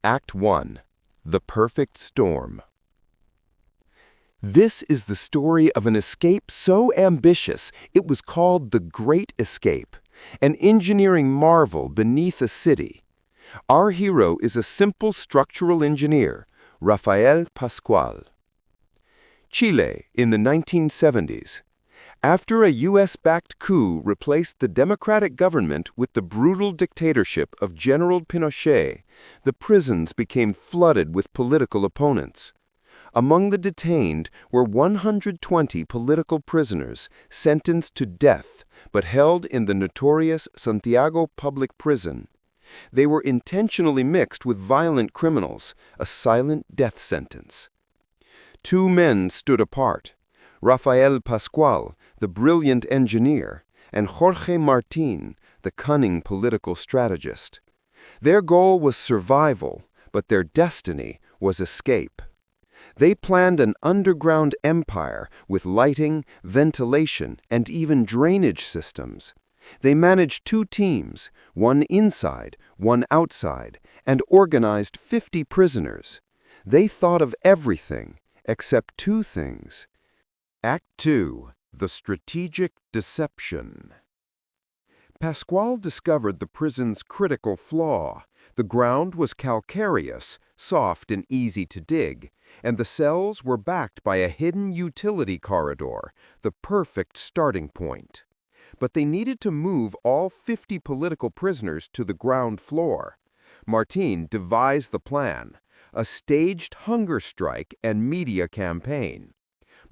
Act 1. The Perfect Storm. This is the story of an escape so ambitious it was called the Great Escape, an engineering marvel beneath a city. Our hero is a simple structural engineer, Rafael Pascual. Chile in the 1970s. After a U.S.-backed coup replaced the democratic government with the brutal dictatorship of General Pinochet, the prisons became flooded with political opponents. Among the detained were 120 political prisoners sentenced to death but held in the notorious Santiago Public Prison. They were intentionally mixed with violent criminals, a silent death sentence. Two men stood apart: Rafael Pascual, the brilliant engineer, and Jorge Martin, the cunning political strategist. Their goal was survival, but their destiny was escape. They planned an underground empire with lighting, ventilation, and even drainage systems. They managed two teams, one inside, one outside, and organized 50 prisoners. They thought of everything except two things. Act 2. The Strategic Deception. Pascual discovered the prison's critical flaw. The ground was calcareous, soft and easy to dig, and the cells were backed by a hidden utility corridor, the perfect starting point. But they needed to move all 50 political prisoners to the ground floor. Martin devised the plan: a staged hunger strike and media campaign.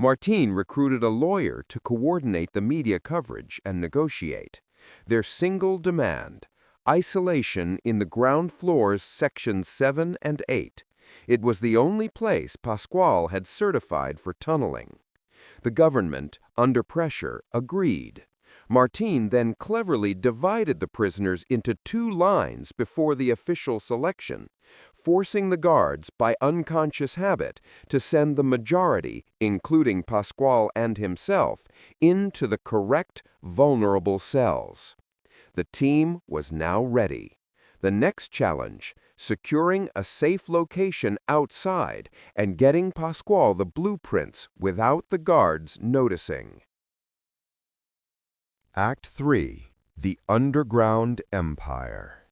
Martin recruited a lawyer to coordinate the media coverage and negotiate. Their single demand: isolation in the ground floor's sections 7 and 8. It was the only place Pascual had certified for tunneling. The government, under pressure, agreed. Martin then cleverly divided the prisoners into two lines before the official selection, forcing the guards by unconscious habit to send the majority, including Pascual and himself, into the correct, vulnerable cells. The team was now ready. The next challenge: securing a safe location outside and getting Pascual the blueprints without the guards noticing. Act 3. The Underground Empire.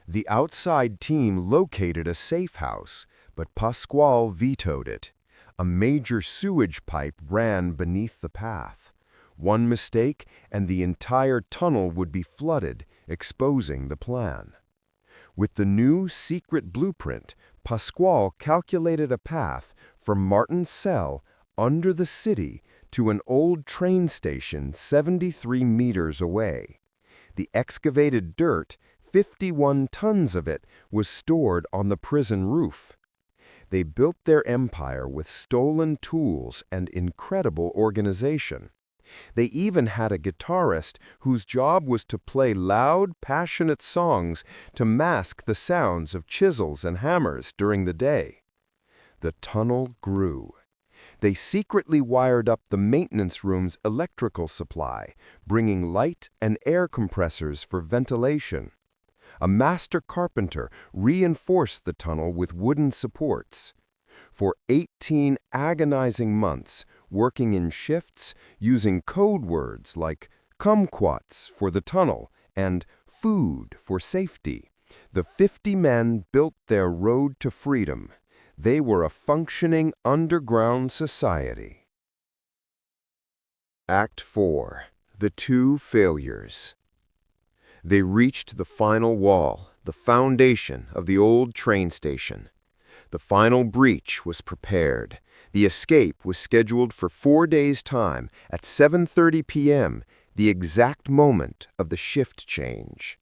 The outside team located a safe house, but Pascual vetoed it. A major sewage pipe ran beneath the path. One mistake, and the entire tunnel would be flooded, exposing the plan. With the new secret blueprint, Pascual calculated a path from Martin's cell under the city to an old train station 73 meters away. The excavated dirt, 51 tons of it, was stored on the prison roof. They built their empire with stolen tools and incredible organization. They even had a guitarist whose job was to play loud, passionate songs to mask the sounds of chisels and hammers during the day. The tunnel grew. They secretly wired up the maintenance room's electrical supply, bringing light and air compressors for ventilation. A master carpenter reinforced the tunnel with wooden supports. For 18 agonizing months, working in shifts, using code words like kumquats for the tunnel and food for safety, the 50 men built their road to freedom. They were a functioning underground society. Act 4. The Two Failures. They reached the final wall, the foundation of the old train station. The final breach was prepared. The escape was scheduled for 4 days' time at 7:30 p.m., the exact moment of the shift change.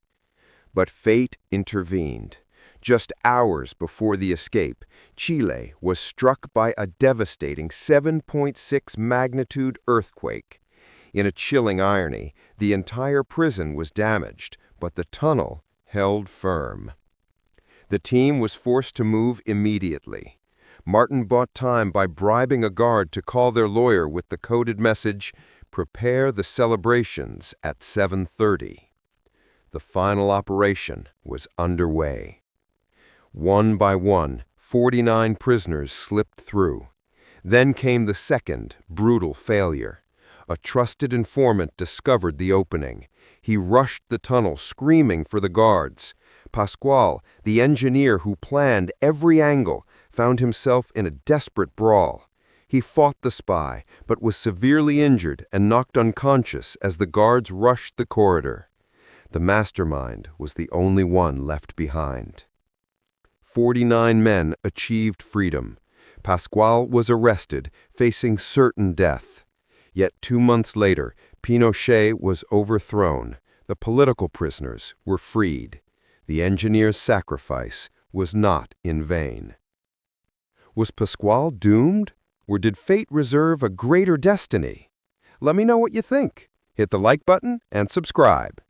But fate intervened. Just hours before the escape, Chile was struck by a devastating 7.6 magnitude earthquake. In a chilling irony, the entire prison was damaged, but the tunnel held firm. The team was forced to move immediately. Martin bought time by bribing a guard to call their lawyer with the coded message, "Prepare the celebrations at 7:30. The final operation was underway. One by one, 49 prisoners slipped through. Then came the second, brutal failure. A trusted informant discovered the opening. He rushed the tunnel, screaming for the guards. Pascual, the engineer who planned every angle, found himself in a desperate brawl. He fought the spy, but was severely injured and knocked unconscious as the guards rushed the corridor. The mastermind was the only one left behind. 49 men achieved freedom. Pascual was arrested, facing certain death. Yet 2 months later, Pinochet was overthrown. The political prisoners were freed. The engineer's sacrifice was not in vain. Was Pascual doomed, or did fate reserve a greater destiny? Let me know what you think. Hit the like button and subscribe.